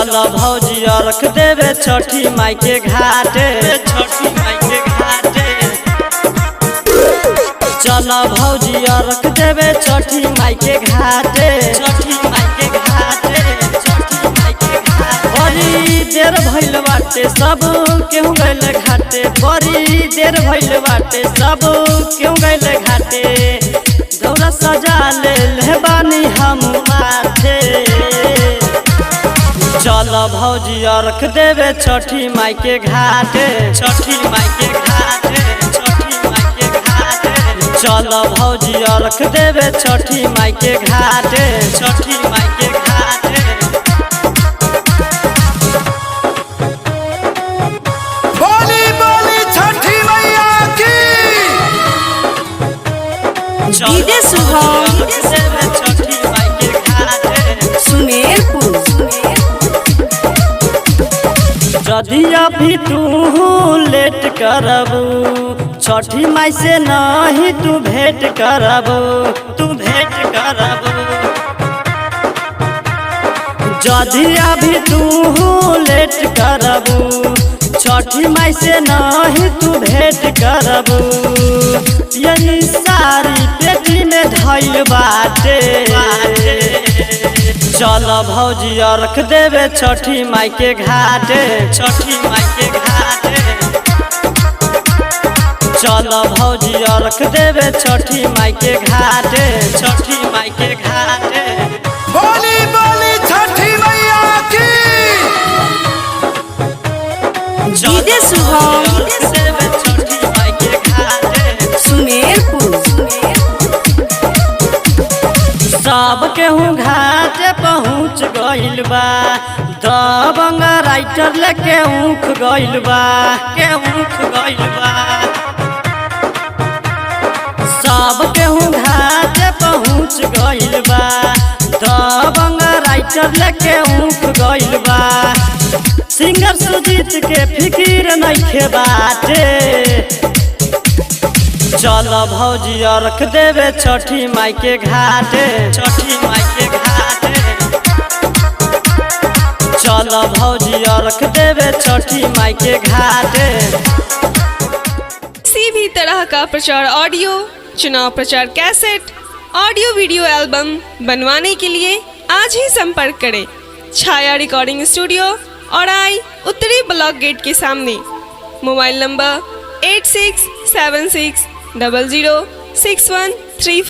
चल भौजी रख देवे छठी माई के घाटे, छठी माई के घाटे। चल भौजी रख देवे छठी माई के घाटे, छठी माई के घाटे, छठी माई के घाटे। बड़ी देर भइल बाटे सब केहू गइल घाटे, बड़ी देर भइल बाटे सब केहू गइल घाटे। दौरा सजा ले बानी हम माथे, चल भौजी रख देवे छठी माई के घाटे, छठी माई के घाटे, छठी माई के घाटे। चल भौजी रख देवे छठी माई के घाटे, छठी माई के घाटे। बोली बोली छठी मैया की। डीजे शुभम छठी माई के घाटे सुमेरपुर। यदि अभी तू लेट करबू छठी माई से नहीं तू भेंट करबू, तू भेंट करबू। यदि अभी तू लेट करबू छठी माई से नहीं तू भेंट करबू। यही सारी पेटी में धइल बाटे, चल भौजी रख देवे छठी माई के घाटे, छठी माई के घाटे। चल भौजी रख देवे छठी माई के घाटे, छठी माई के घाटे। बोली बोली छठी मैया की। डीजे शुभम देवे छठी माई के घाटे सुमेरपुर। सब केहू घाटे पहुँच गइल बा, दबंग राइटर लेके ऊख गइल बा, के ऊख गइल बा। सब केहू घाटे पहुँच गइल बा, दबंग राइटर लेके ऊख गइल बा। सिंगर सुजीत के फिकिर नइखे बाटे, चल भौजी रख देवे छठी माई के घाटे, छठी माई के घाटे। चल भौजी रख देवे छठी माई के घाटे। किसी भी तरह का प्रचार ऑडियो, चुनाव प्रचार कैसेट, ऑडियो वीडियो एल्बम बनवाने के लिए आज ही संपर्क करें छाया रिकॉर्डिंग स्टूडियो और आई उत्तरी ब्लॉक गेट के सामने। Mobile number 8676006134।